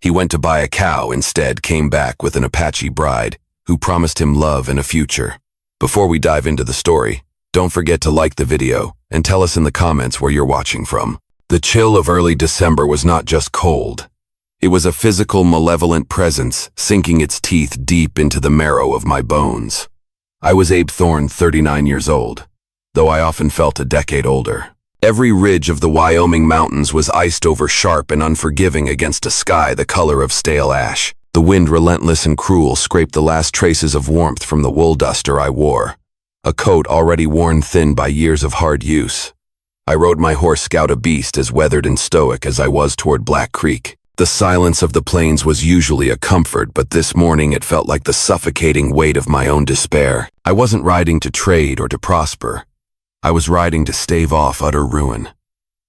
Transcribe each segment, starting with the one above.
He went to buy a cow, instead came back with an Apache bride who promised him love and a future. Before we dive into the story, don't forget to like the video and tell us in the comments where you're watching from. The chill of early December was not just cold. It was a physical, malevolent presence sinking its teeth deep into the marrow of my bones. I was Abe Thorne, 39 years old, though I often felt a decade older. Every ridge of the Wyoming mountains was iced over sharp and unforgiving against a sky the color of stale ash. The wind, relentless and cruel, scraped the last traces of warmth from the wool duster I wore, a coat already worn thin by years of hard use. I rode my horse Scout, a beast as weathered and stoic as I was toward Black Creek. The silence of the plains was usually a comfort, but this morning it felt like the suffocating weight of my own despair. I wasn't riding to trade or to prosper. I was riding to stave off utter ruin.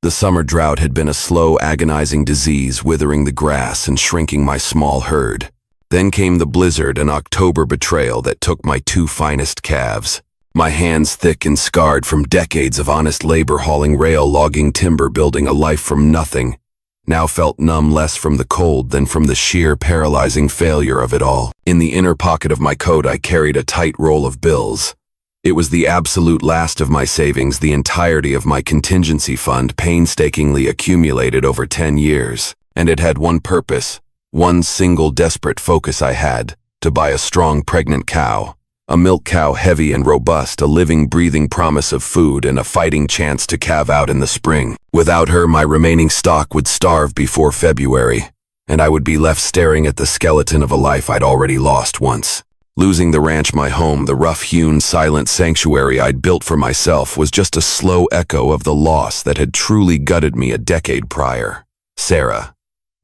The summer drought had been a slow, agonizing disease, withering the grass and shrinking my small herd. Then came the blizzard, an October betrayal that took my two finest calves. My hands, thick and scarred from decades of honest labor hauling rail, logging timber, building a life from nothing, now felt numb, less from the cold than from the sheer paralyzing failure of it all. In the inner pocket of my coat I carried a tight roll of bills. It was the absolute last of my savings, the entirety of my contingency fund, painstakingly accumulated over 10 years. And it had one purpose, one single desperate focus I had: to buy a strong pregnant cow. A milk cow, heavy and robust, a living, breathing promise of food and a fighting chance to calve out in the spring. Without her, my remaining stock would starve before February, and I would be left staring at the skeleton of a life I'd already lost once. Losing the ranch, my home, the rough-hewn, silent sanctuary I'd built for myself, was just a slow echo of the loss that had truly gutted me a decade prior. Sarah,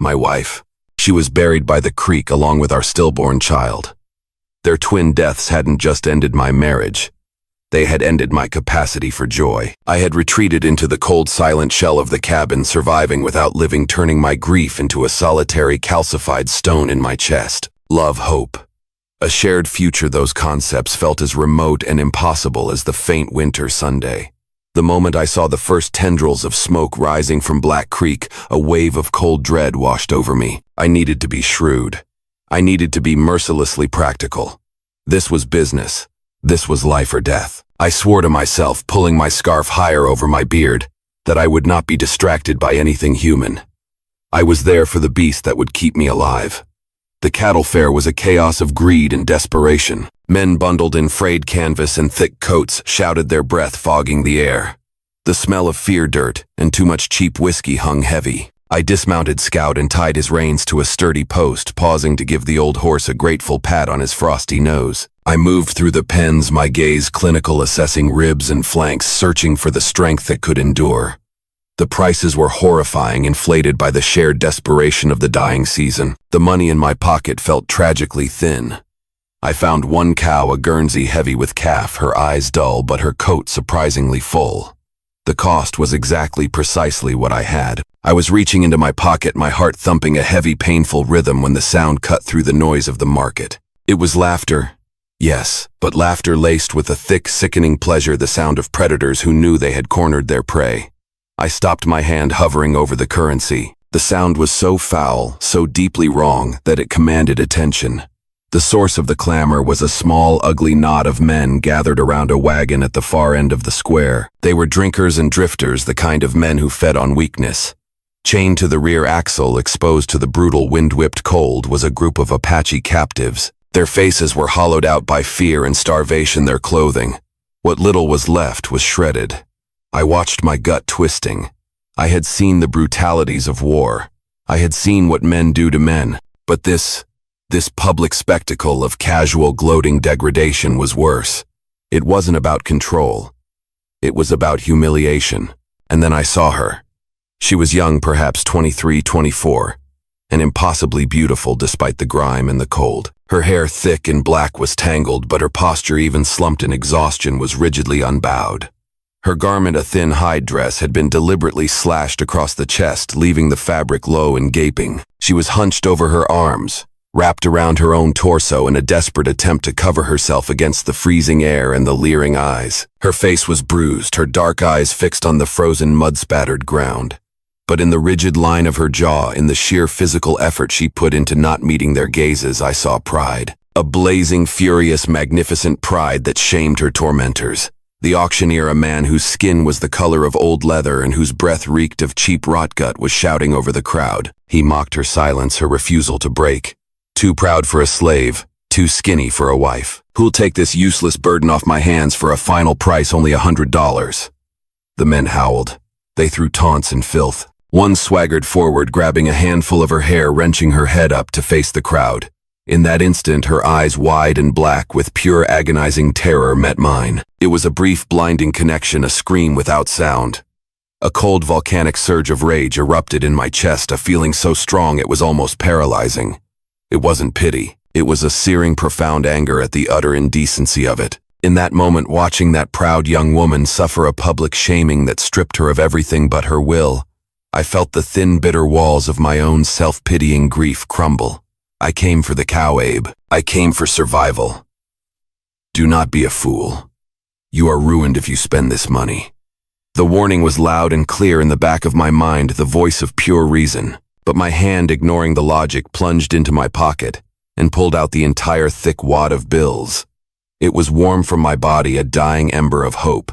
my wife, she was buried by the creek along with our stillborn child. Their twin deaths hadn't just ended my marriage. They had ended my capacity for joy. I had retreated into the cold, silent shell of the cabin, surviving without living, turning my grief into a solitary, calcified stone in my chest. Love, hope, a shared future, those concepts felt as remote and impossible as the faint winter Sunday. The moment I saw the first tendrils of smoke rising from Black Creek, a wave of cold dread washed over me. I needed to be shrewd. I needed to be mercilessly practical. This was business. This was life or death. I swore to myself, pulling my scarf higher over my beard, that I would not be distracted by anything human. I was there for the beast that would keep me alive. The cattle fair was a chaos of greed and desperation. Men bundled in frayed canvas and thick coats shouted, their breath fogging the air. The smell of fear dirt and too much cheap whiskey hung heavy. I dismounted Scout and tied his reins to a sturdy post, pausing to give the old horse a grateful pat on his frosty nose. I moved through the pens, my gaze clinical, assessing ribs and flanks, searching for the strength that could endure. The prices were horrifying, inflated by the shared desperation of the dying season. The money in my pocket felt tragically thin. I found one cow, a Guernsey, heavy with calf, her eyes dull but her coat surprisingly full. The cost was precisely what I had. I was reaching into my pocket, my heart thumping a heavy, painful rhythm, when the sound cut through the noise of the market. It was laughter. Yes, but laughter laced with a thick, sickening pleasure, the sound of predators who knew they had cornered their prey. I stopped, my hand hovering over the currency. The sound was so foul, so deeply wrong, that it commanded attention. The source of the clamor was a small, ugly knot of men gathered around a wagon at the far end of the square. They were drinkers and drifters, the kind of men who fed on weakness. Chained to the rear axle, exposed to the brutal, wind-whipped cold, was a group of Apache captives. Their faces were hollowed out by fear and starvation, their clothing, what little was left, was shredded. I watched, my gut twisting. I had seen the brutalities of war. I had seen what men do to men. But this public spectacle of casual, gloating degradation was worse. It wasn't about control. It was about humiliation. And then I saw her. She was young, perhaps 23, 24, and impossibly beautiful despite the grime and the cold. Her hair, thick and black, was tangled, but her posture, even slumped in exhaustion, was rigidly unbowed. Her garment, a thin hide dress, had been deliberately slashed across the chest, leaving the fabric low and gaping. She was hunched over her arms, wrapped around her own torso in a desperate attempt to cover herself against the freezing air and the leering eyes. Her face was bruised, her dark eyes fixed on the frozen, mud-spattered ground. But in the rigid line of her jaw, in the sheer physical effort she put into not meeting their gazes, I saw pride. A blazing, furious, magnificent pride that shamed her tormentors. The auctioneer, a man whose skin was the color of old leather and whose breath reeked of cheap rotgut, was shouting over the crowd. He mocked her silence, her refusal to break. Too proud for a slave, too skinny for a wife. Who'll take this useless burden off my hands for a final price only $100? The men howled. They threw taunts and filth. One swaggered forward, grabbing a handful of her hair, wrenching her head up to face the crowd. In that instant, her eyes wide and black with pure agonizing terror met mine. It was a brief, blinding connection, a scream without sound. A cold volcanic surge of rage erupted in my chest, a feeling so strong it was almost paralyzing. It wasn't pity. It was a searing, profound anger at the utter indecency of it. In that moment, watching that proud young woman suffer a public shaming that stripped her of everything but her will, I felt the thin, bitter walls of my own self-pitying grief crumble. I came for the cow, Abe. I came for survival. Do not be a fool. You are ruined if you spend this money. The warning was loud and clear in the back of my mind, the voice of pure reason. But my hand, ignoring the logic, plunged into my pocket and pulled out the entire thick wad of bills. It was warm from my body, a dying ember of hope.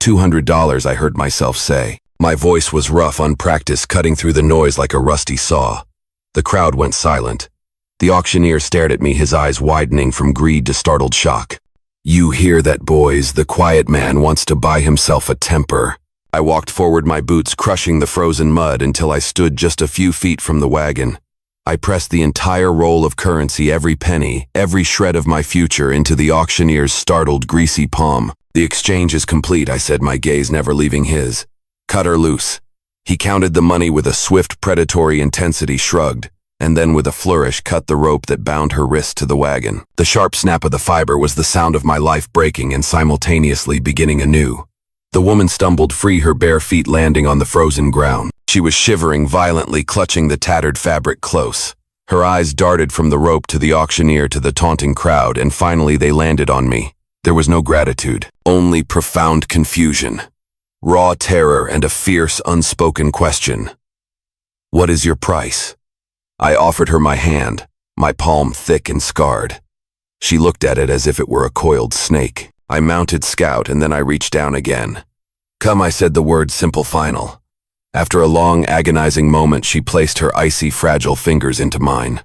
$200, I heard myself say. My voice was rough, unpracticed, cutting through the noise like a rusty saw. The crowd went silent. The auctioneer stared at me, his eyes widening from greed to startled shock. You hear that, boys? The quiet man wants to buy himself a temper. I walked forward, my boots crushing the frozen mud, until I stood just a few feet from the wagon. I pressed the entire roll of currency, every penny, every shred of my future, into the auctioneer's startled, greasy palm. The exchange is complete, I said, my gaze never leaving his. Cut her loose. He counted the money with a swift, predatory intensity, shrugged, and then with a flourish cut the rope that bound her wrist to the wagon. The sharp snap of the fiber was the sound of my life breaking and simultaneously beginning anew. The woman stumbled free, her bare feet landing on the frozen ground. She was shivering violently, clutching the tattered fabric close. Her eyes darted from the rope to the auctioneer to the taunting crowd, and finally they landed on me. There was no gratitude, only profound confusion. Raw terror and a fierce, unspoken question. What is your price? I offered her my hand, my palm thick and scarred. She looked at it as if it were a coiled snake. I mounted scout, and then I reached down again. Come, I said the word, simple, final. After a long, agonizing moment, she placed her icy, fragile fingers into mine.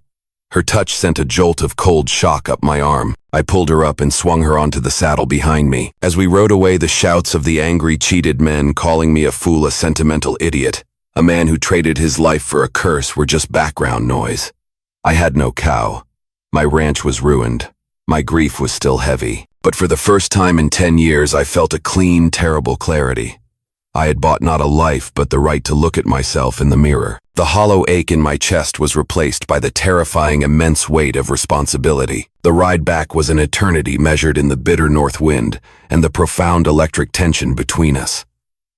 Her touch sent a jolt of cold shock up my arm. I pulled her up and swung her onto the saddle behind me. As we rode away, the shouts of the angry, cheated men calling me a fool, a sentimental idiot, a man who traded his life for a curse, were just background noise. I had no cow. My ranch was ruined. My grief was still heavy. But for the first time in 10 years, I felt a clean, terrible clarity. I had bought not a life, but the right to look at myself in the mirror. The hollow ache in my chest was replaced by the terrifying, immense weight of responsibility. The ride back was an eternity measured in the bitter north wind and the profound electric tension between us.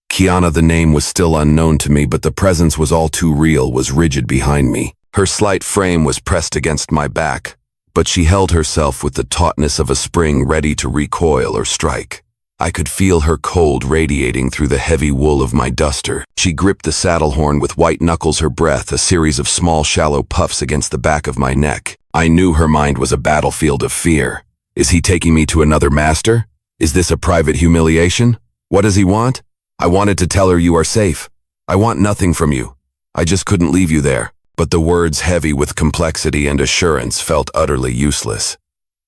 Kiana, the name, was still unknown to me, but the presence was all too real, was rigid behind me. Her slight frame was pressed against my back, but she held herself with the tautness of a spring ready to recoil or strike. I could feel her cold radiating through the heavy wool of my duster. She gripped the saddle horn with white knuckles, her breath a series of small, shallow puffs against the back of my neck. I knew her mind was a battlefield of fear. Is he taking me to another master? Is this a private humiliation? What does he want? I wanted to tell her, you are safe. I want nothing from you. I just couldn't leave you there. But the words, heavy with complexity and assurance, felt utterly useless.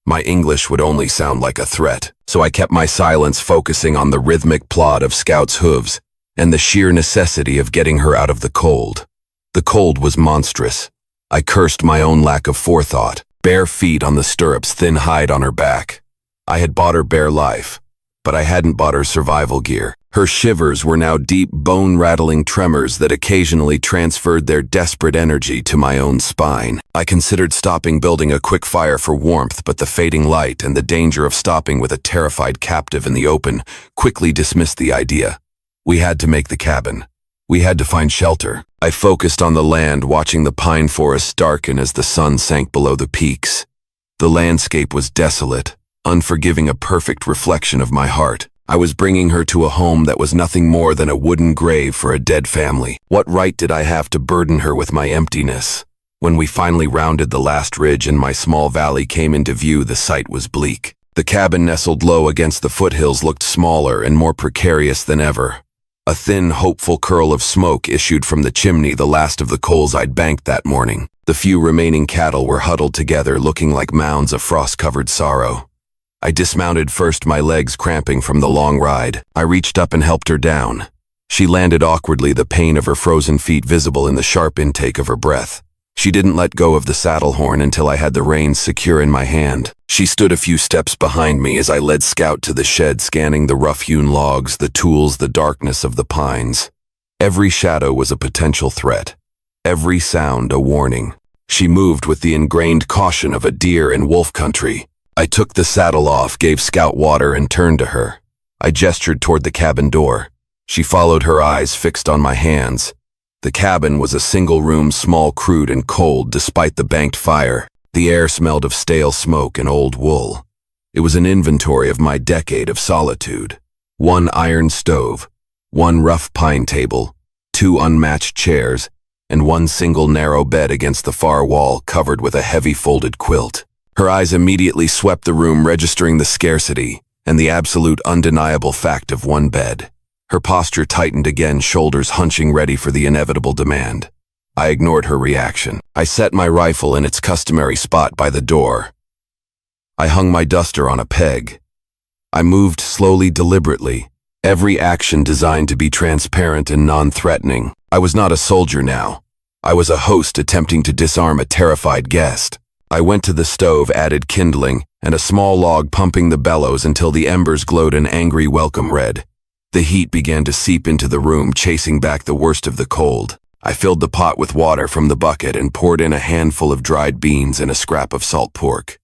My English would only sound like a threat, so I kept my silence, focusing on the rhythmic plod of Scout's hooves and the sheer necessity of getting her out of the cold. The cold was monstrous. I cursed my own lack of forethought. Bare feet on the stirrups, thin hide on her back. I had bought her bare life, but I hadn't bought her survival gear. Her shivers were now deep, bone-rattling tremors that occasionally transferred their desperate energy to my own spine. I considered stopping, building a quick fire for warmth, but the fading light and the danger of stopping with a terrified captive in the open quickly dismissed the idea. We had to make the cabin. We had to find shelter. I focused on the land, watching the pine forests darken as the sun sank below the peaks. The landscape was desolate, unforgiving, a perfect reflection of my heart. I was bringing her to a home that was nothing more than a wooden grave for a dead family. What right did I have to burden her with my emptiness? When we finally rounded the last ridge and my small valley came into view, the sight was bleak. The cabin nestled low against the foothills looked smaller and more precarious than ever. A thin, hopeful curl of smoke issued from the chimney, the last of the coals I'd banked that morning. The few remaining cattle were huddled together, looking like mounds of frost-covered sorrow. I dismounted first, my legs cramping from the long ride. I reached up and helped her down. She landed awkwardly, the pain of her frozen feet visible in the sharp intake of her breath. She didn't let go of the saddle horn until I had the reins secure in my hand. She stood a few steps behind me as I led Scout to the shed, scanning the rough-hewn logs, the tools, the darkness of the pines. Every shadow was a potential threat. Every sound a warning. She moved with the ingrained caution of a deer in wolf country. I took the saddle off, gave Scout water, and turned to her. I gestured toward the cabin door. She followed, her eyes fixed on my hands. The cabin was a single room, small, crude, and cold despite the banked fire. The air smelled of stale smoke and old wool. It was an inventory of my decade of solitude. One iron stove, one rough pine table, two unmatched chairs, and one single narrow bed against the far wall covered with a heavy folded quilt. Her eyes immediately swept the room, registering the scarcity and the absolute undeniable fact of one bed. Her posture tightened again, shoulders hunching, ready for the inevitable demand. I ignored her reaction. I set my rifle in its customary spot by the door. I hung my duster on a peg. I moved slowly, deliberately, every action designed to be transparent and non-threatening. I was not a soldier now. I was a host attempting to disarm a terrified guest. I went to the stove, added kindling, and a small log, pumping the bellows until the embers glowed an angry welcome red. The heat began to seep into the room, chasing back the worst of the cold. I filled the pot with water from the bucket and poured in a handful of dried beans and a scrap of salt pork.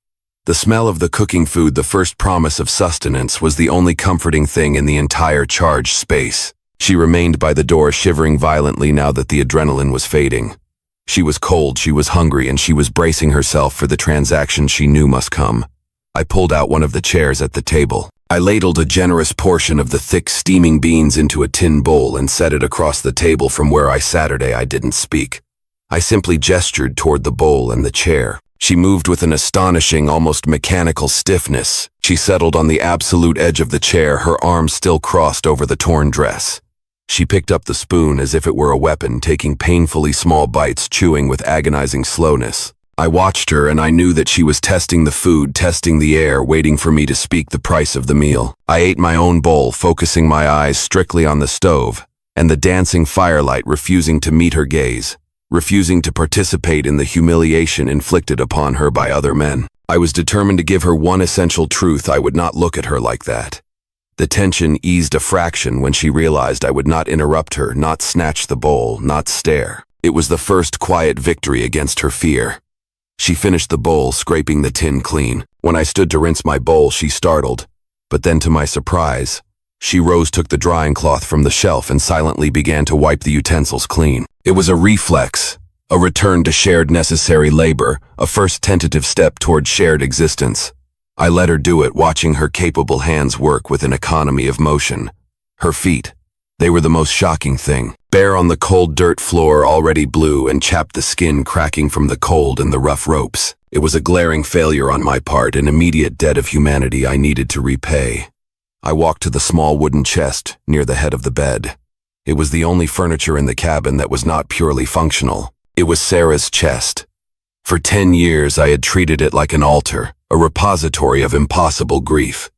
The smell of the cooking food, the first promise of sustenance, was the only comforting thing in the entire charged space. She remained by the door, shivering violently now that the adrenaline was fading. She was cold, she was hungry, and she was bracing herself for the transaction she knew must come. I pulled out one of the chairs at the table. I ladled a generous portion of the thick, steaming beans into a tin bowl and set it across the table from where I sat. I didn't speak. I simply gestured toward the bowl and the chair. She moved with an astonishing, almost mechanical stiffness. She settled on the absolute edge of the chair, her arms still crossed over the torn dress. She picked up the spoon as if it were a weapon, taking painfully small bites, chewing with agonizing slowness. I watched her, and I knew that she was testing the food, testing the air, waiting for me to speak the price of the meal. I ate my own bowl, focusing my eyes strictly on the stove, and the dancing firelight, refusing to meet her gaze, refusing to participate in the humiliation inflicted upon her by other men. I was determined to give her one essential truth: I would not look at her like that. The tension eased a fraction when she realized I would not interrupt her, not snatch the bowl, not stare. It was the first quiet victory against her fear. She finished the bowl, scraping the tin clean. When I stood to rinse my bowl, she startled. But then, to my surprise, she rose, took the drying cloth from the shelf, and silently began to wipe the utensils clean. It was a reflex, a return to shared necessary labor, a first tentative step toward shared existence. I let her do it, watching her capable hands work with an economy of motion. Her feet, they were the most shocking thing. Bare on the cold dirt floor, already blue and chapped, the skin cracking from the cold and the rough ropes. It was a glaring failure on my part, an immediate debt of humanity I needed to repay. I walked to the small wooden chest near the head of the bed. It was the only furniture in the cabin that was not purely functional. It was Sarah's chest. For 10 years I had treated it like an altar, a repository of impossible grief.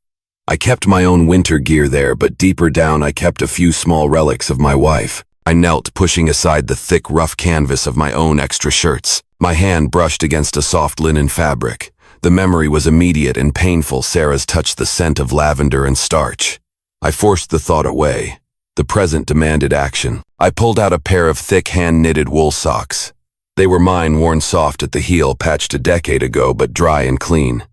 I kept my own winter gear there, but deeper down I kept a few small relics of my wife. I knelt, pushing aside the thick, rough canvas of my own extra shirts. My hand brushed against a soft linen fabric. The memory was immediate and painful. Sarah's touched the scent of lavender and starch. I forced the thought away. The present demanded action. I pulled out a pair of thick, hand-knitted wool socks. They were mine, worn soft at the heel, patched a decade ago, but dry and clean.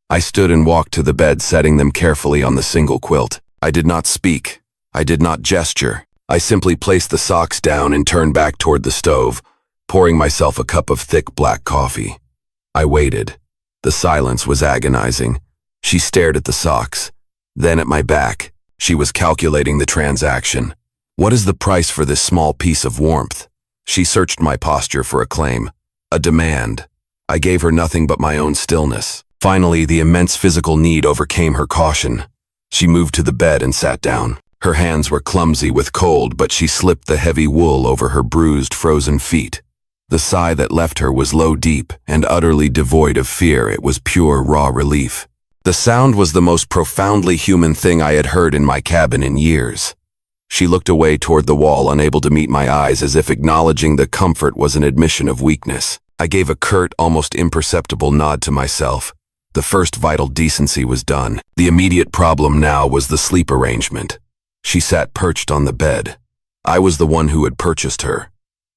I stood and walked to the bed, setting them carefully on the single quilt. I did not speak. I did not gesture. I simply placed the socks down and turned back toward the stove, pouring myself a cup of thick black coffee. I waited. The silence was agonizing. She stared at the socks, then at my back, She was calculating the transaction. What is the price for this small piece of warmth? She searched my posture for a claim, a demand. I gave her nothing but my own stillness. Finally, the immense physical need overcame her caution. She moved to the bed and sat down. Her hands were clumsy with cold, but she slipped the heavy wool over her bruised, frozen feet. The sigh that left her was low, deep, and utterly devoid of fear. It was pure, raw relief. The sound was the most profoundly human thing I had heard in my cabin in years. She looked away toward the wall, unable to meet my eyes, as if acknowledging the comfort was an admission of weakness. I gave a curt, almost imperceptible nod to myself. The first vital decency was done. The immediate problem now was the sleep arrangement. She sat perched on the bed. I was the one who had purchased her.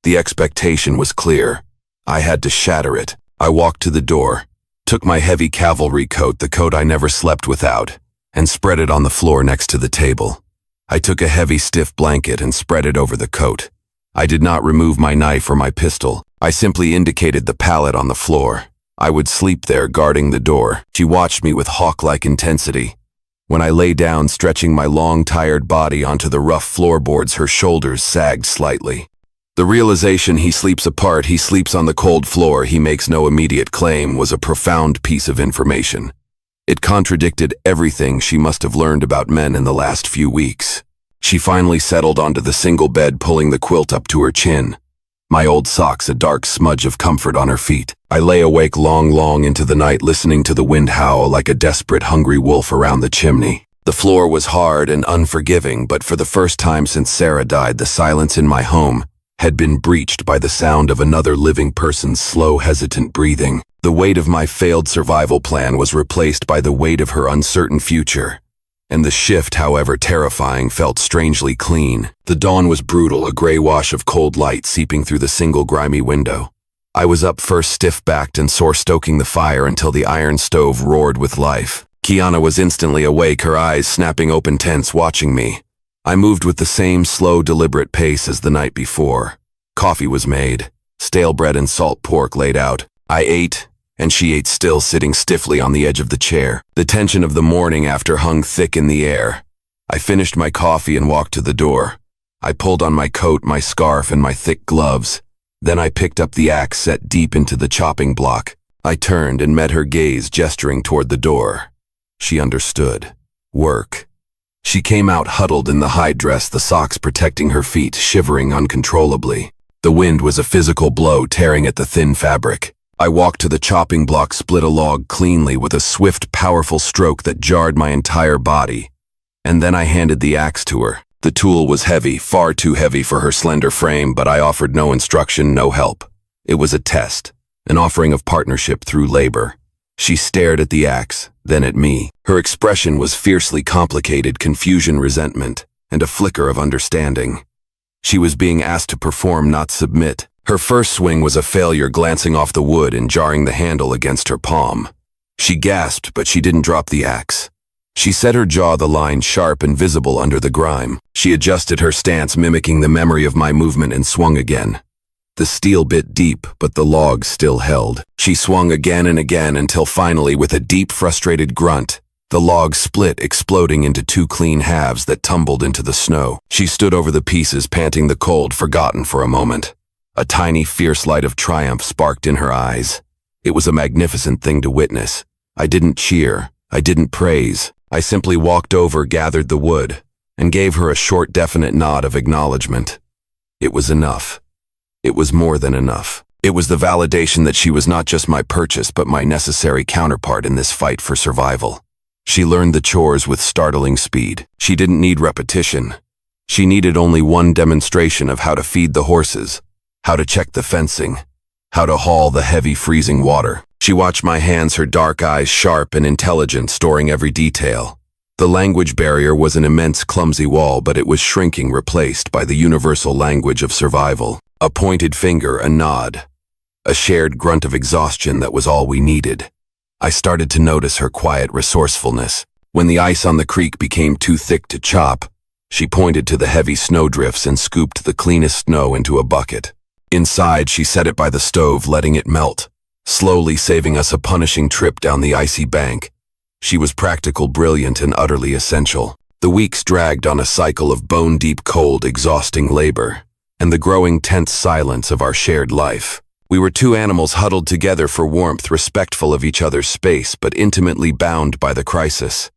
The expectation was clear. I had to shatter it. I walked to the door, took my heavy cavalry coat, the coat I never slept without, and spread it on the floor next to the table. I took a heavy, stiff blanket and spread it over the coat. I did not remove my knife or my pistol. I simply indicated the pallet on the floor. I would sleep there, guarding the door. She watched me with hawk-like intensity. When I lay down, stretching my long, tired body onto the rough floorboards, her shoulders sagged slightly. The realization he sleeps apart, he sleeps on the cold floor, he makes no immediate claim, was a profound piece of information. It contradicted everything she must have learned about men in the last few weeks. She finally settled onto the single bed, pulling the quilt up to her chin. My old socks a dark smudge of comfort on her feet. I lay awake long into the night, listening to the wind howl like a desperate, hungry wolf around the chimney. The floor was hard and unforgiving, but for the first time since Sarah died, the silence in my home had been breached by the sound of another living person's slow, hesitant breathing. The weight of my failed survival plan was replaced by the weight of her uncertain future. And the shift, however terrifying, felt strangely clean. The dawn was brutal, a gray wash of cold light seeping through the single grimy window. I was up first, stiff-backed and sore, stoking the fire until the iron stove roared with life. Kiana was instantly awake, her eyes snapping open, tense, watching me. I moved with the same slow, deliberate pace as the night before. Coffee was made, stale bread and salt pork laid out. I ate, and she ate, still sitting stiffly on the edge of the chair. The tension of the morning after hung thick in the air. I finished my coffee and walked to the door. I pulled on my coat, my scarf, and my thick gloves. Then I picked up the axe set deep into the chopping block. I turned and met her gaze, gesturing toward the door. She understood. Work. She came out huddled in the hide dress, the socks protecting her feet, shivering uncontrollably. The wind was a physical blow, tearing at the thin fabric. I walked to the chopping block, split a log cleanly with a swift, powerful stroke that jarred my entire body. And then I handed the axe to her. The tool was heavy, far too heavy for her slender frame, but I offered no instruction, no help. It was a test, an offering of partnership through labor. She stared at the axe, then at me. Her expression was fiercely complicated, confusion, resentment, and a flicker of understanding. She was being asked to perform, not submit. Her first swing was a failure, glancing off the wood and jarring the handle against her palm. She gasped, but she didn't drop the axe. She set her jaw, the line sharp and visible under the grime. She adjusted her stance, mimicking the memory of my movement, and swung again. The steel bit deep, but the log still held. She swung again and again until finally, with a deep, frustrated grunt, the log split, exploding into two clean halves that tumbled into the snow. She stood over the pieces, panting, the cold forgotten for a moment. A tiny, fierce light of triumph sparked in her eyes. It was a magnificent thing to witness. I didn't cheer. I didn't praise. I simply walked over, gathered the wood, and gave her a short, definite nod of acknowledgement. It was enough. It was more than enough. It was the validation that she was not just my purchase, but my necessary counterpart in this fight for survival. She learned the chores with startling speed. She didn't need repetition. She needed only one demonstration of how to feed the horses, how to check the fencing, how to haul the heavy, freezing water. She watched my hands, her dark eyes sharp and intelligent, storing every detail. The language barrier was an immense, clumsy wall, but it was shrinking, replaced by the universal language of survival. A pointed finger, a nod, a shared grunt of exhaustion that was all we needed. I started to notice her quiet resourcefulness. When the ice on the creek became too thick to chop, she pointed to the heavy snowdrifts and scooped the cleanest snow into a bucket. Inside, she set it by the stove, letting it melt, slowly saving us a punishing trip down the icy bank. She was practical, brilliant, and utterly essential. The weeks dragged on a cycle of bone-deep cold, exhausting labor, and the growing tense silence of our shared life. We were two animals huddled together for warmth, respectful of each other's space, but intimately bound by the crisis.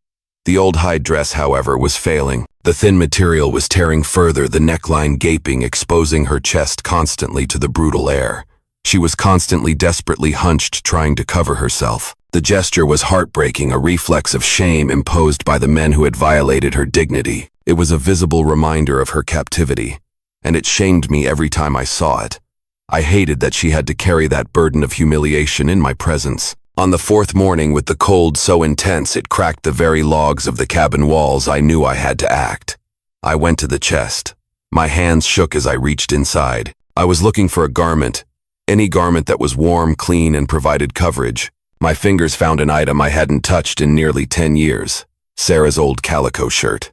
The old hide dress, however, was failing. The thin material was tearing further, the neckline gaping, exposing her chest constantly to the brutal air. She was constantly, desperately hunched, trying to cover herself. The gesture was heartbreaking, a reflex of shame imposed by the men who had violated her dignity. It was a visible reminder of her captivity, and it shamed me every time I saw it. I hated that she had to carry that burden of humiliation in my presence. On the fourth morning, with the cold so intense it cracked the very logs of the cabin walls, I knew I had to act. I went to the chest. My hands shook as I reached inside. I was looking for a garment, any garment that was warm, clean, and provided coverage. My fingers found an item I hadn't touched in nearly 10 years. Sarah's old calico shirt.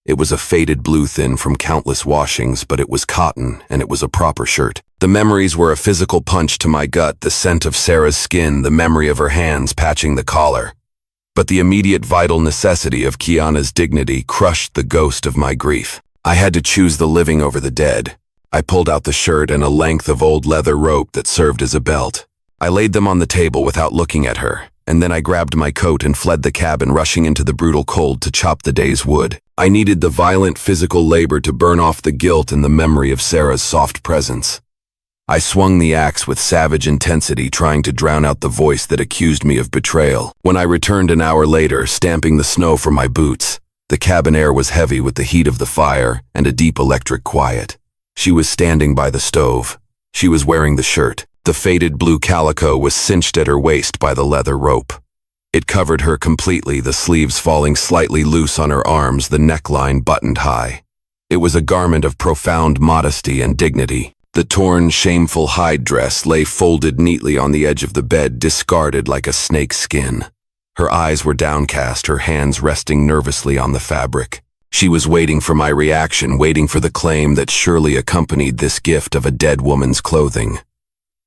It was a faded blue thin from countless washings, but it was cotton, and it was a proper shirt. The memories were a physical punch to my gut, the scent of Sarah's skin, the memory of her hands patching the collar. But the immediate vital necessity of Kiana's dignity crushed the ghost of my grief. I had to choose the living over the dead. I pulled out the shirt and a length of old leather rope that served as a belt. I laid them on the table without looking at her, and then I grabbed my coat and fled the cabin, rushing into the brutal cold to chop the day's wood. I needed the violent physical labor to burn off the guilt and the memory of Sarah's soft presence. I swung the axe with savage intensity, trying to drown out the voice that accused me of betrayal. When I returned an hour later, stamping the snow from my boots, the cabin air was heavy with the heat of the fire and a deep electric quiet. She was standing by the stove. She was wearing the shirt. The faded blue calico was cinched at her waist by the leather rope. It covered her completely, the sleeves falling slightly loose on her arms, the neckline buttoned high. It was a garment of profound modesty and dignity. The torn, shameful hide dress lay folded neatly on the edge of the bed, discarded like a snake's skin. Her eyes were downcast, her hands resting nervously on the fabric. She was waiting for my reaction, waiting for the claim that surely accompanied this gift of a dead woman's clothing.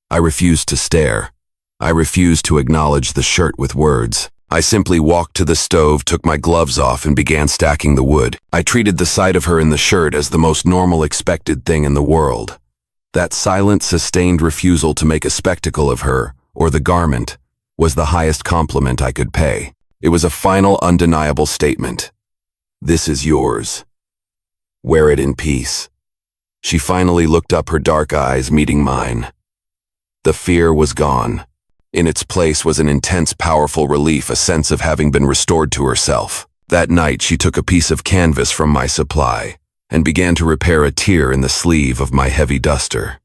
I refused to stare. I refused to acknowledge the shirt with words. I simply walked to the stove, took my gloves off, and began stacking the wood. I treated the sight of her in the shirt as the most normal, expected thing in the world. That silent, sustained refusal to make a spectacle of her, or the garment, was the highest compliment I could pay. It was a final, undeniable statement. This is yours. Wear it in peace. She finally looked up, her dark eyes meeting mine. The fear was gone. In its place was an intense, powerful relief, a sense of having been restored to herself. That night, she took a piece of canvas from my supply and began to repair a tear in the sleeve of my heavy duster.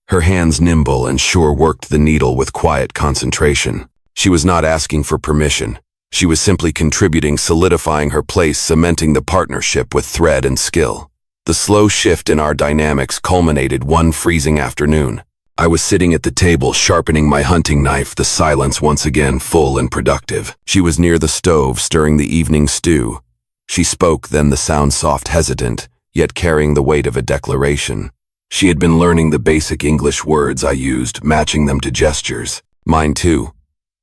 Her hands, nimble and sure, worked the needle with quiet concentration. She was not asking for permission. She was simply contributing, solidifying her place, cementing the partnership with thread and skill. The slow shift in our dynamics culminated one freezing afternoon. I was sitting at the table, sharpening my hunting knife, the silence once again full and productive. She was near the stove, stirring the evening stew. She spoke, then, the sound soft, hesitant, yet carrying the weight of a declaration. She had been learning the basic English words I used, matching them to gestures. Mine too.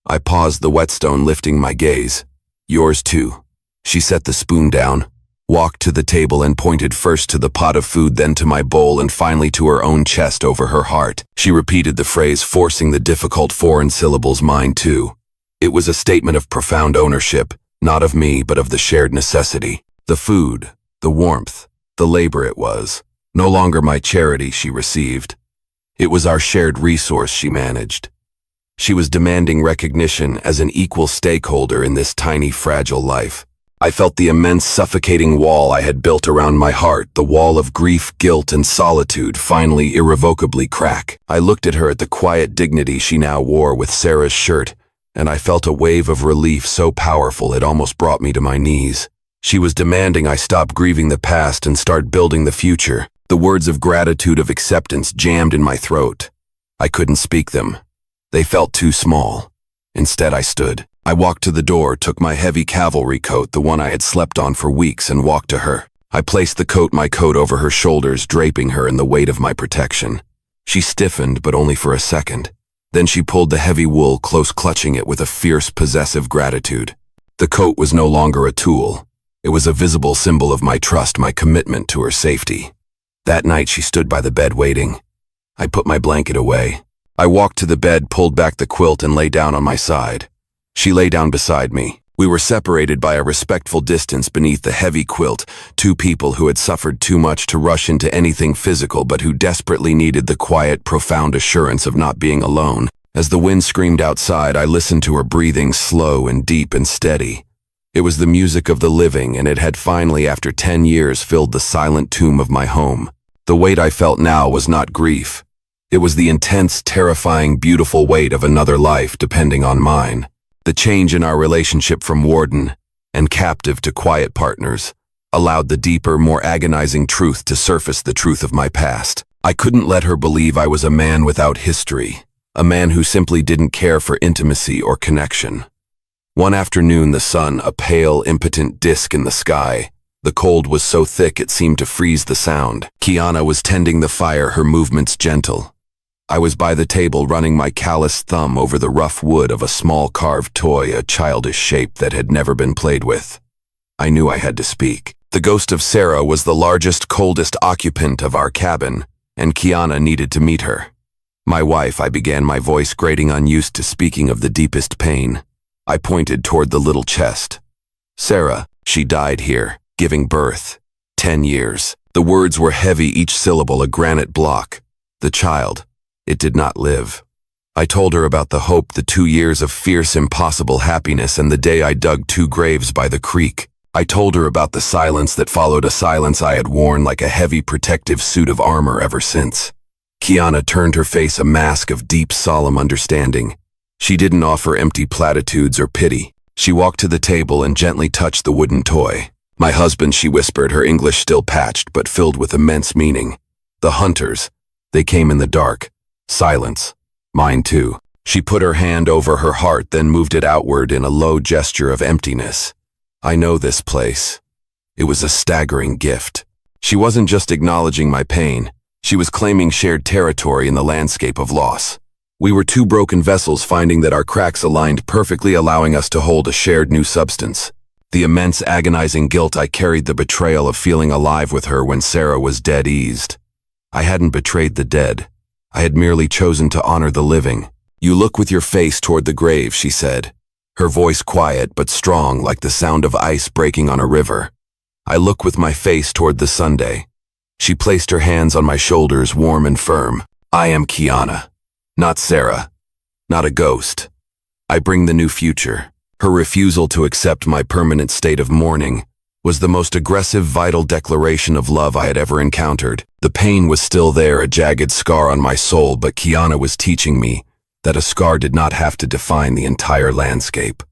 I paused, the whetstone lifting my gaze. Yours too. She set the spoon down, walked to the table and pointed first to the pot of food, then to my bowl, and finally to her own chest over her heart. She repeated the phrase, forcing the difficult foreign syllables, mine too. It was a statement of profound ownership, not of me, but of the shared necessity. The food, the warmth, the labor, it was no longer my charity she received. It was our shared resource she managed. She was demanding recognition as an equal stakeholder in this tiny, fragile life. I felt the immense, suffocating wall I had built around my heart, the wall of grief, guilt, and solitude, finally irrevocably crack. I looked at her, at the quiet dignity she now wore with Sarah's shirt, and I felt a wave of relief so powerful it almost brought me to my knees. She was demanding I stop grieving the past and start building the future. The words of gratitude, of acceptance, jammed in my throat. I couldn't speak them. They felt too small. Instead, I stood. I walked to the door, took my heavy cavalry coat, the one I had slept on for weeks, and walked to her. I placed my coat over her shoulders, draping her in the weight of my protection. She stiffened, but only for a second. Then she pulled the heavy wool close, clutching it with a fierce, possessive gratitude. The coat was no longer a tool. It was a visible symbol of my trust, my commitment to her safety. That night she stood by the bed waiting. I put my blanket away. I walked to the bed, pulled back the quilt, and lay down on my side. She lay down beside me. We were separated by a respectful distance beneath the heavy quilt, two people who had suffered too much to rush into anything physical but who desperately needed the quiet, profound assurance of not being alone. As the wind screamed outside, I listened to her breathing, slow and deep and steady. It was the music of the living, and it had finally, after 10 years, filled the silent tomb of my home. The weight I felt now was not grief. It was the intense, terrifying, beautiful weight of another life depending on mine. The change in our relationship from warden and captive to quiet partners allowed the deeper, more agonizing truth to surface, the truth of my past. I couldn't let her believe I was a man without history, a man who simply didn't care for intimacy or connection. One afternoon, the sun, a pale, impotent disk in the sky. The cold was so thick it seemed to freeze the sound. Kiana was tending the fire, her movements gentle. I was by the table, running my calloused thumb over the rough wood of a small carved toy, a childish shape that had never been played with. I knew I had to speak. The ghost of Sarah was the largest, coldest occupant of our cabin, and Kiana needed to meet her. My wife, I began, my voice grating, unused to speaking of the deepest pain. I pointed toward the little chest. Sarah, she died here, giving birth. 10 years. The words were heavy, each syllable a granite block. The child. It did not live. I told her about the hope, the 2 years of fierce, impossible happiness, and the day I dug 2 graves by the creek. I told her about the silence that followed, a silence I had worn like a heavy protective suit of armor ever since. Kiana turned, her face a mask of deep, solemn understanding. She didn't offer empty platitudes or pity. She walked to the table and gently touched the wooden toy. My husband, she whispered, her English still patched but filled with immense meaning. The hunters. They came in the dark. Silence. Mine too. She put her hand over her heart, then moved it outward in a low gesture of emptiness. I know this place. It was a staggering gift. She wasn't just acknowledging my pain. She was claiming shared territory in the landscape of loss. We were 2 broken vessels, finding that our cracks aligned perfectly, allowing us to hold a shared new substance. The immense, agonizing guilt I carried, the betrayal of feeling alive with her when Sarah was dead, eased. I hadn't betrayed the dead. I had merely chosen to honor the living. You look with your face toward the grave, she said, her voice quiet but strong, like the sound of ice breaking on a river. I look with my face toward the Sunday. She placed her hands on my shoulders, warm and firm. I am Kiana, not Sarah, not a ghost. I bring the new future. Her refusal to accept my permanent state of mourning was the most aggressive, vital declaration of love I had ever encountered. The pain was still there, a jagged scar on my soul, but Kiana was teaching me that a scar did not have to define the entire landscape.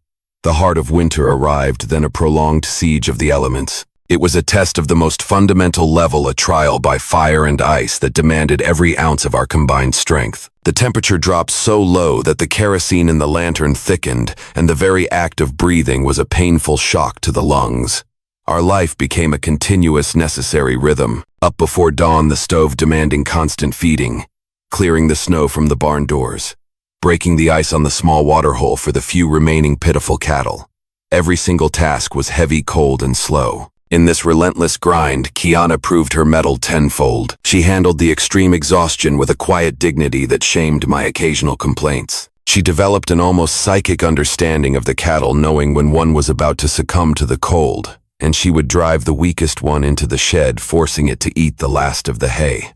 The heart of winter arrived, then a prolonged siege of the elements. It was a test of the most fundamental level, a trial by fire and ice that demanded every ounce of our combined strength. The temperature dropped so low that the kerosene in the lantern thickened, and the very act of breathing was a painful shock to the lungs. Our life became a continuous, necessary rhythm. Up before dawn, the stove demanding constant feeding, clearing the snow from the barn doors, breaking the ice on the small waterhole for the few remaining pitiful cattle. Every single task was heavy, cold, and slow. In this relentless grind, Kiana proved her mettle tenfold. She handled the extreme exhaustion with a quiet dignity that shamed my occasional complaints. She developed an almost psychic understanding of the cattle, knowing when one was about to succumb to the cold, and she would drive the weakest one into the shed, forcing it to eat the last of the hay.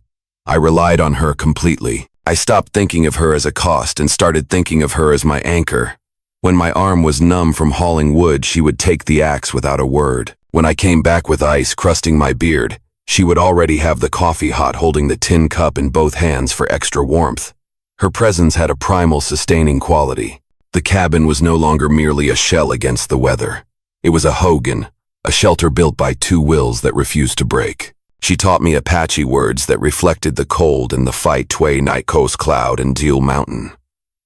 I relied on her completely. I stopped thinking of her as a cost and started thinking of her as my anchor. When my arm was numb from hauling wood, she would take the axe without a word. When I came back with ice crusting my beard, she would already have the coffee hot, holding the tin cup in both hands for extra warmth. Her presence had a primal, sustaining quality. The cabin was no longer merely a shell against the weather. It was a hogan, a shelter built by 2 wills that refused to break. She taught me Apache words that reflected the cold and the fight, Twe Night Coast Cloud and Deal Mountain.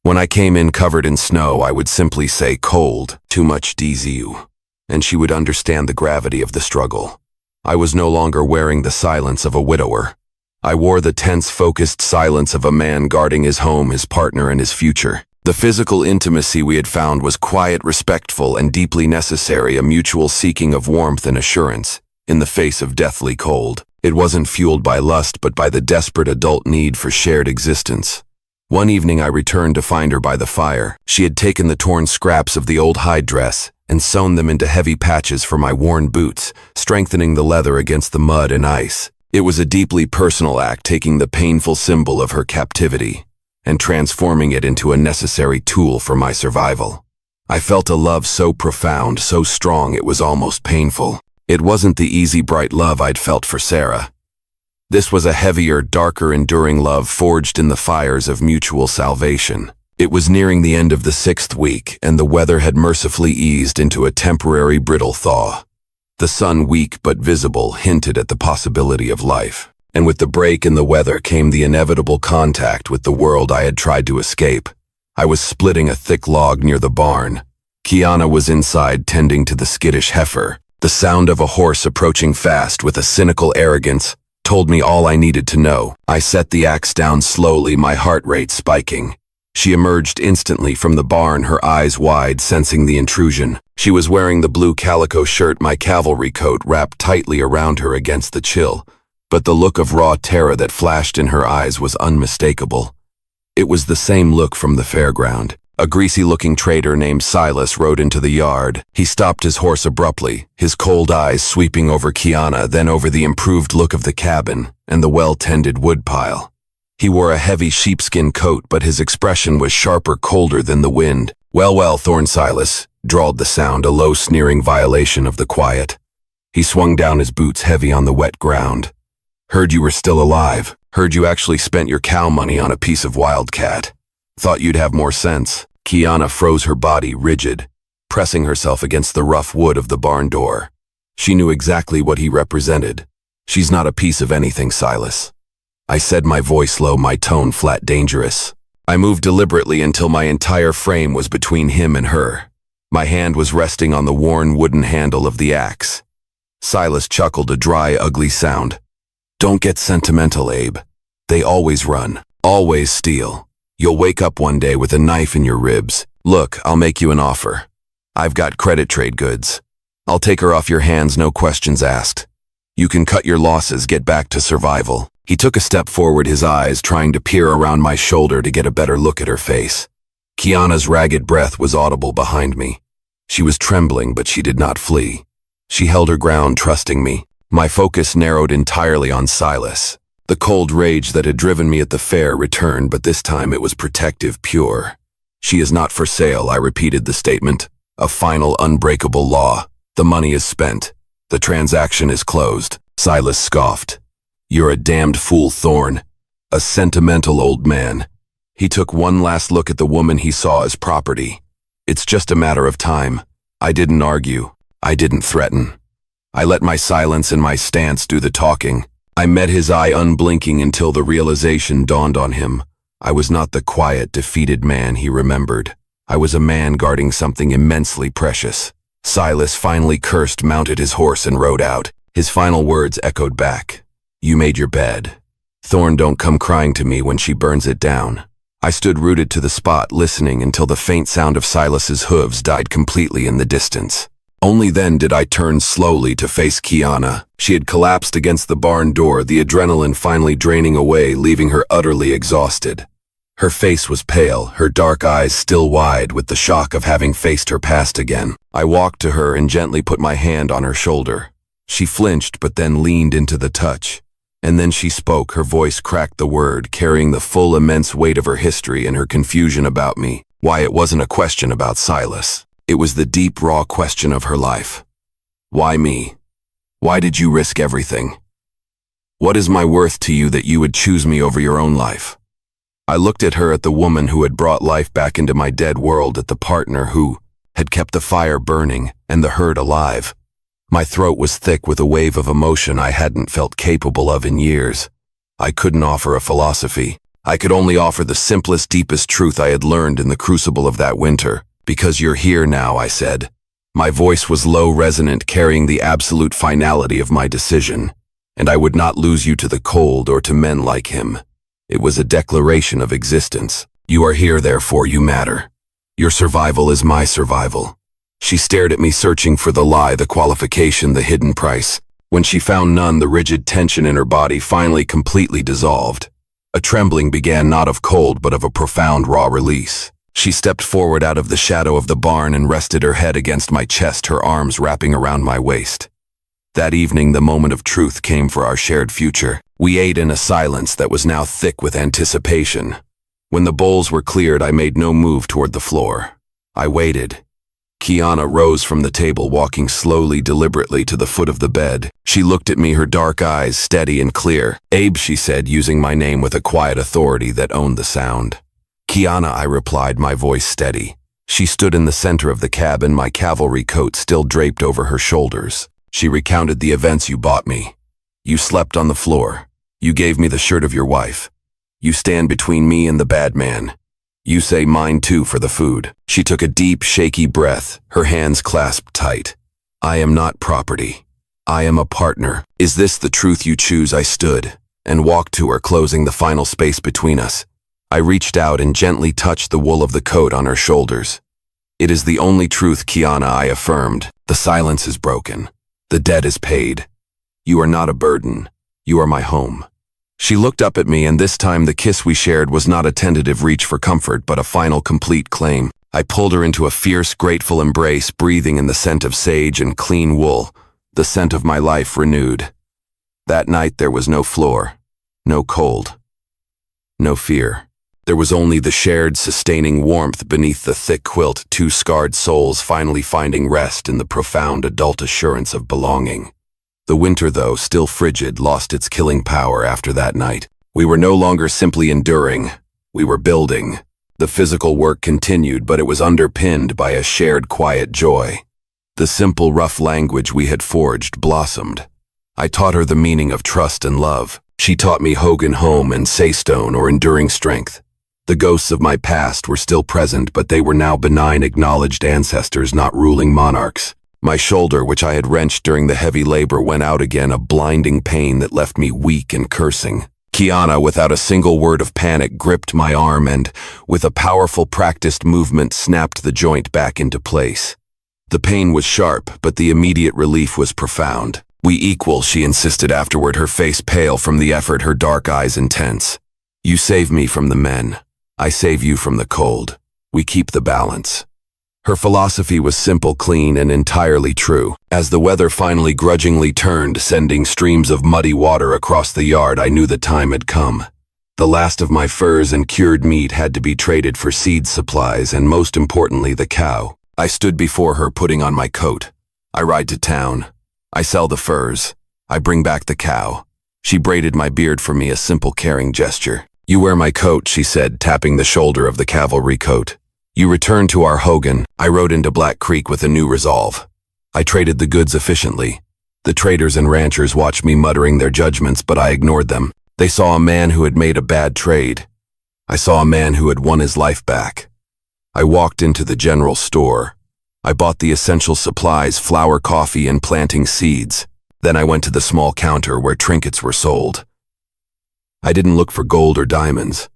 When I came in covered in snow, I would simply say, "Cold, too much DZU," and she would understand the gravity of the struggle. I was no longer wearing the silence of a widower. I wore the tense, focused silence of a man guarding his home, his partner, and his future. The physical intimacy we had found was quiet, respectful, and deeply necessary, a mutual seeking of warmth and assurance in the face of deathly cold. It wasn't fueled by lust, but by the desperate adult need for shared existence. One evening I returned to find her by the fire. She had taken the torn scraps of the old hide dress and sewn them into heavy patches for my worn boots, strengthening the leather against the mud and ice. It was a deeply personal act, taking the painful symbol of her captivity and transforming it into a necessary tool for my survival. I felt a love so profound, so strong it was almost painful. It wasn't the easy, bright love I'd felt for Sarah. This was a heavier, darker, enduring love forged in the fires of mutual salvation. It was nearing the end of the 6th week, and the weather had mercifully eased into a temporary brittle thaw. The sun, weak but visible, hinted at the possibility of life. And with the break in the weather came the inevitable contact with the world I had tried to escape. I was splitting a thick log near the barn. Kiana was inside tending to the skittish heifer. The sound of a horse approaching fast with a cynical arrogance told me all I needed to know. I set the axe down slowly, my heart rate spiking. She emerged instantly from the barn, her eyes wide, sensing the intrusion. She was wearing the blue calico shirt, my cavalry coat wrapped tightly around her against the chill, but the look of raw terror that flashed in her eyes was unmistakable. It was the same look from the fairground. A greasy-looking trader named Silas rode into the yard. He stopped his horse abruptly, his cold eyes sweeping over Kiana, then over the improved look of the cabin and the well-tended woodpile. He wore a heavy sheepskin coat, but his expression was sharper, colder than the wind. Well, Thorn Silas, drawled the sound, a low, sneering violation of the quiet. He swung down his boots heavy on the wet ground. Heard you were still alive. Heard you actually spent your cow money on a piece of wildcat. Thought you'd have more sense. Kiana froze, her body rigid, pressing herself against the rough wood of the barn door. She knew exactly what he represented. She's not a piece of anything, Silas. I said, my voice low, my tone flat, dangerous. I moved deliberately until my entire frame was between him and her. My hand was resting on the worn wooden handle of the axe. Silas chuckled, a dry, ugly sound. Don't get sentimental, Abe. They always run, always steal. You'll wake up one day with a knife in your ribs. Look, I'll make you an offer. I've got credit trade goods. I'll take her off your hands, no questions asked. You can cut your losses, get back to survival. He took a step forward, his eyes trying to peer around my shoulder to get a better look at her face. Kiana's ragged breath was audible behind me. She was trembling, but she did not flee. She held her ground, trusting me. My focus narrowed entirely on Silas. The cold rage that had driven me at the fair returned, but this time it was protective, pure. She is not for sale, I repeated the statement. A final, unbreakable law. The money is spent. The transaction is closed. Silas scoffed. You're a damned fool, Thorn. A sentimental old man. He took one last look at the woman he saw as property. It's just a matter of time. I didn't argue. I didn't threaten. I let my silence and my stance do the talking. I met his eye unblinking until the realization dawned on him. I was not the quiet, defeated man he remembered. I was a man guarding something immensely precious. Silas finally cursed, mounted his horse, and rode out. His final words echoed back. You made your bed. Thorn, don't come crying to me when she burns it down. I stood rooted to the spot, listening until the faint sound of Silas's hooves died completely in the distance. Only then did I turn slowly to face Kiana. She had collapsed against the barn door, the adrenaline finally draining away, leaving her utterly exhausted. Her face was pale, her dark eyes still wide with the shock of having faced her past again. I walked to her and gently put my hand on her shoulder. She flinched, but then leaned into the touch. And then she spoke, her voice cracked the word, carrying the full immense weight of her history and her confusion about me. Why, it wasn't a question about Silas. It was the deep, raw question of her life. Why me? Why did you risk everything? What is my worth to you that you would choose me over your own life? I looked at her, at the woman who had brought life back into my dead world, at the partner who had kept the fire burning and the herd alive. My throat was thick with a wave of emotion I hadn't felt capable of in years. I couldn't offer a philosophy. I could only offer the simplest, deepest truth I had learned in the crucible of that winter. Because you're here now, I said. My voice was low, resonant, carrying the absolute finality of my decision. And I would not lose you to the cold or to men like him. It was a declaration of existence. You are here, therefore you matter. Your survival is my survival. She stared at me, searching for the lie, the qualification, the hidden price. When she found none, the rigid tension in her body finally completely dissolved. A trembling began, not of cold, but of a profound raw release. She stepped forward out of the shadow of the barn and rested her head against my chest, her arms wrapping around my waist. That evening, the moment of truth came for our shared future. We ate in a silence that was now thick with anticipation. When the bowls were cleared, I made no move toward the floor. I waited. Kiana rose from the table, walking slowly, deliberately to the foot of the bed. She looked at me, her dark eyes steady and clear. "Abe," she said, using my name with a quiet authority that owned the sound. "Kiana," I replied, my voice steady. She stood in the center of the cabin, my cavalry coat still draped over her shoulders. She recounted the events. "You bought me. You slept on the floor. You gave me the shirt of your wife. You stand between me and the bad man. You say mine too for the food." She took a deep, shaky breath, her hands clasped tight. "I am not property. I am a partner. Is this the truth you choose?" I stood and walked to her, closing the final space between us. I reached out and gently touched the wool of the coat on her shoulders. "It is the only truth, Kiana," I affirmed. "The silence is broken. The debt is paid. You are not a burden. You are my home." She looked up at me, and this time the kiss we shared was not a tentative reach for comfort, but a final, complete claim. I pulled her into a fierce, grateful embrace, breathing in the scent of sage and clean wool, the scent of my life renewed. That night there was no floor, no cold, no fear. There was only the shared, sustaining warmth beneath the thick quilt, two scarred souls finally finding rest in the profound adult assurance of belonging. The winter, though still frigid, lost its killing power after that night. We were no longer simply enduring. We were building. The physical work continued, but it was underpinned by a shared quiet joy. The simple, rough language we had forged blossomed. I taught her the meaning of trust and love. She taught me Hogan Home and Saystone, or enduring strength. The ghosts of my past were still present, but they were now benign, acknowledged ancestors, not ruling monarchs. My shoulder, which I had wrenched during the heavy labor, went out again, a blinding pain that left me weak and cursing. Kiana, without a single word of panic, gripped my arm and, with a powerful, practiced movement, snapped the joint back into place. The pain was sharp, but the immediate relief was profound. "We equal," she insisted afterward, her face pale from the effort, her dark eyes intense. "You save me from the men. I save you from the cold. We keep the balance." Her philosophy was simple, clean, and entirely true. As the weather finally grudgingly turned, sending streams of muddy water across the yard, I knew the time had come. The last of my furs and cured meat had to be traded for seed supplies, and most importantly, the cow. I stood before her, putting on my coat. I ride to town. I sell the furs. I bring back the cow. She braided my beard for me, a simple, caring gesture. "You wear my coat," she said, tapping the shoulder of the cavalry coat. "You return to our Hogan." I rode into Black Creek with a new resolve. I traded the goods efficiently. The traders and ranchers watched me, muttering their judgments, but I ignored them. They saw a man who had made a bad trade. I saw a man who had won his life back. I walked into the general store. I bought the essential supplies, flour, coffee, and planting seeds. Then I went to the small counter where trinkets were sold. I didn't look for gold or diamonds.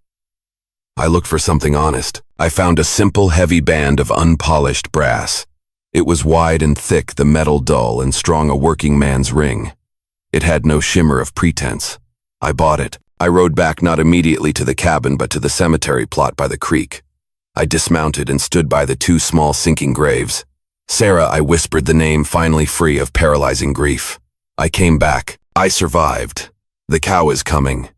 I looked for something honest. I found a simple, heavy band of unpolished brass. It was wide and thick, the metal dull and strong, a working man's ring. It had no shimmer of pretense. I bought it. I rode back, not immediately to the cabin, but to the cemetery plot by the creek. I dismounted and stood by the two small sinking graves. "Sarah," I whispered the name, finally free of paralyzing grief. "I came back. I survived. The cow is coming."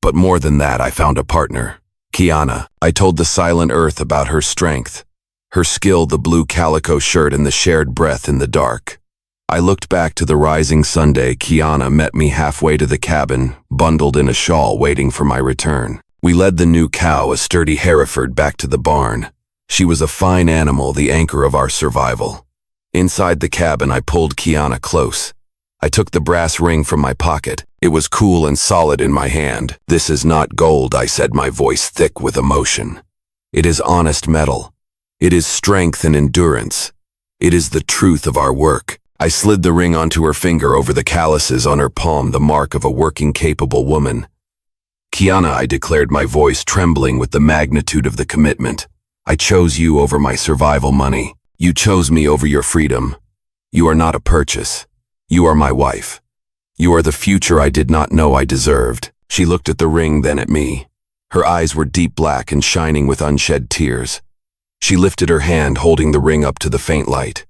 But more than that, I found a partner. Kiana. I told the silent earth about her strength, her skill, the blue calico shirt, and the shared breath in the dark. I looked back to the rising Sunday. Kiana met me halfway to the cabin, bundled in a shawl, waiting for my return. We led the new cow, a sturdy Hereford, back to the barn. She was a fine animal, the anchor of our survival. Inside the cabin, I pulled Kiana close. I took the brass ring from my pocket. It was cool and solid in my hand. "This is not gold," I said, my voice thick with emotion. "It is honest metal. It is strength and endurance. It is the truth of our work." I slid the ring onto her finger, over the calluses on her palm, the mark of a working, capable woman. Kiana, I declared, my voice trembling with the magnitude of the commitment. I chose you over my survival money. You chose me over your freedom. You are not a purchase. You are my wife. You are the future I did not know I deserved. She looked at the ring, then at me. Her eyes were deep black and shining with unshed tears. She lifted her hand, holding the ring up to the faint light.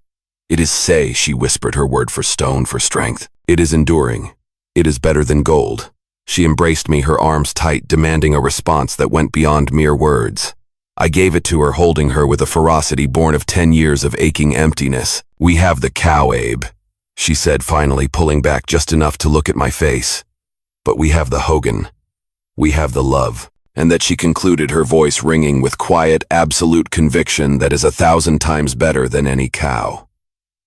It is say, she whispered, her word for stone, for strength. It is enduring. It is better than gold. She embraced me, her arms tight, demanding a response that went beyond mere words. I gave it to her, holding her with a ferocity born of 10 years of aching emptiness. We have the cow, Abe, she said, finally pulling back just enough to look at my face. But we have the Hogan. We have the love. And that she concluded, her voice ringing with quiet, absolute conviction that is 1,000 times better than any cow.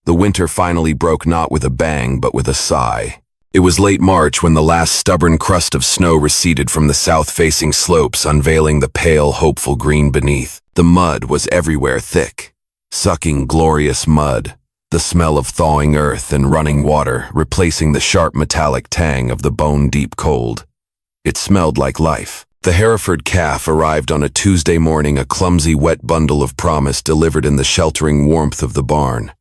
The winter finally broke, not with a bang, but with a sigh. It was late March when the last stubborn crust of snow receded from the south-facing slopes, unveiling the pale, hopeful green beneath. The mud was everywhere, thick, sucking, glorious mud, the smell of thawing earth and running water, replacing the sharp metallic tang of the bone-deep cold. It smelled like life. The Hereford calf arrived on a Tuesday morning, a clumsy, wet bundle of promise delivered in the sheltering warmth of the barn.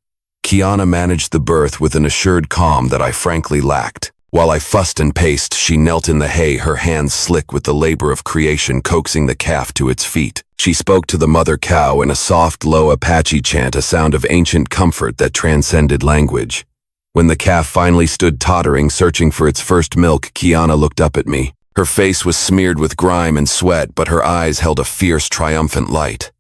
Kiana managed the birth with an assured calm that I frankly lacked. While I fussed and paced, she knelt in the hay, her hands slick with the labor of creation, coaxing the calf to its feet. She spoke to the mother cow in a soft, low Apache chant, a sound of ancient comfort that transcended language. When the calf finally stood tottering, searching for its first milk, Kiana looked up at me. Her face was smeared with grime and sweat, but her eyes held a fierce, triumphant light.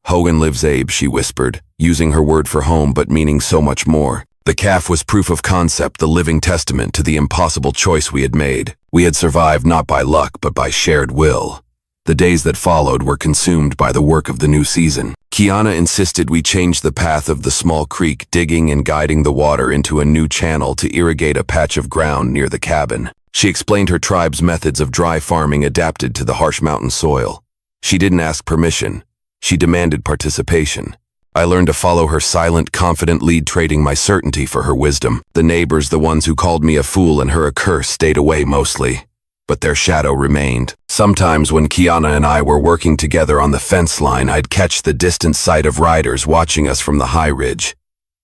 Hogan lives, Abe, she whispered, using her word for home but meaning so much more. The calf was proof of concept, the living testament to the impossible choice we had made. We had survived not by luck but by shared will. The days that followed were consumed by the work of the new season. Kiana insisted we change the path of the small creek, digging and guiding the water into a new channel to irrigate a patch of ground near the cabin. She explained her tribe's methods of dry farming adapted to the harsh mountain soil. She didn't ask permission. She demanded participation. I learned to follow her silent, confident lead, trading my certainty for her wisdom. The neighbors, the ones who called me a fool and her a curse, stayed away mostly. But their shadow remained. Sometimes when Kiana and I were working together on the fence line, I'd catch the distant sight of riders watching us from the high ridge.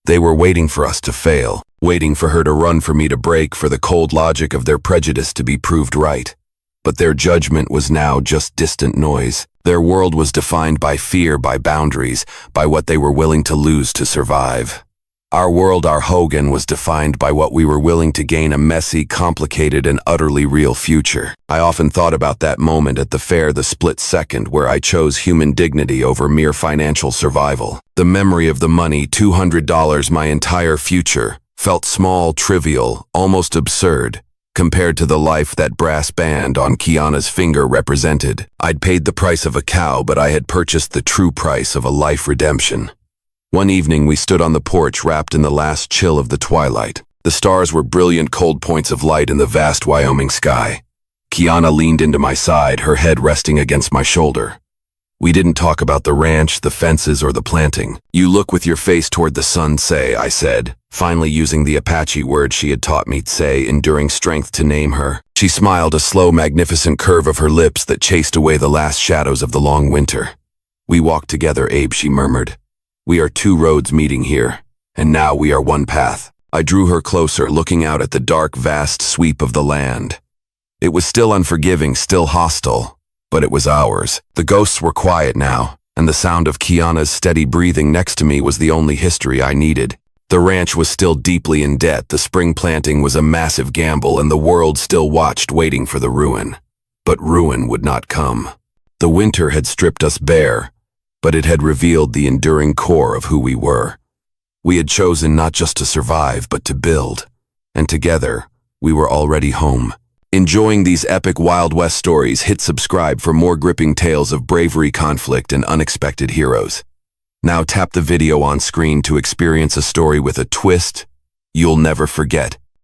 They were waiting for us to fail, waiting for her to run, for me to break, for the cold logic of their prejudice to be proved right. But their judgment was now just distant noise. Their world was defined by fear, by boundaries, by what they were willing to lose to survive. Our world, our Hogan, was defined by what we were willing to gain, a messy, complicated, and utterly real future. I often thought about that moment at the fair, the split second where I chose human dignity over mere financial survival. The memory of the money, $200, my entire future, felt small, trivial, almost absurd, compared to the life that brass band on Kiana's finger represented. I'd paid the price of a cow, but I had purchased the true price of a life redemption. One evening we stood on the porch, wrapped in the last chill of the twilight. The stars were brilliant, cold points of light in the vast Wyoming sky. Kiana leaned into my side, her head resting against my shoulder. We didn't talk about the ranch, the fences, or the planting. You look with your face toward the sun, say, I said, finally using the Apache word she had taught me, say, enduring strength to name her. She smiled, a slow, magnificent curve of her lips that chased away the last shadows of the long winter. We walked together, Abe, she murmured. We are two roads meeting here, and now we are one path. I drew her closer, looking out at the dark, vast sweep of the land. It was still unforgiving, still hostile, but it was ours. The ghosts were quiet now, and the sound of Kiana's steady breathing next to me was the only history I needed. The ranch was still deeply in debt, the spring planting was a massive gamble, and the world still watched, waiting for the ruin. But ruin would not come. The winter had stripped us bare, but it had revealed the enduring core of who we were. We had chosen not just to survive, but to build. And together, we were already home. Enjoying these epic Wild West stories? Hit subscribe for more gripping tales of bravery, conflict, and unexpected heroes. Now tap the video on screen to experience a story with a twist you'll never forget.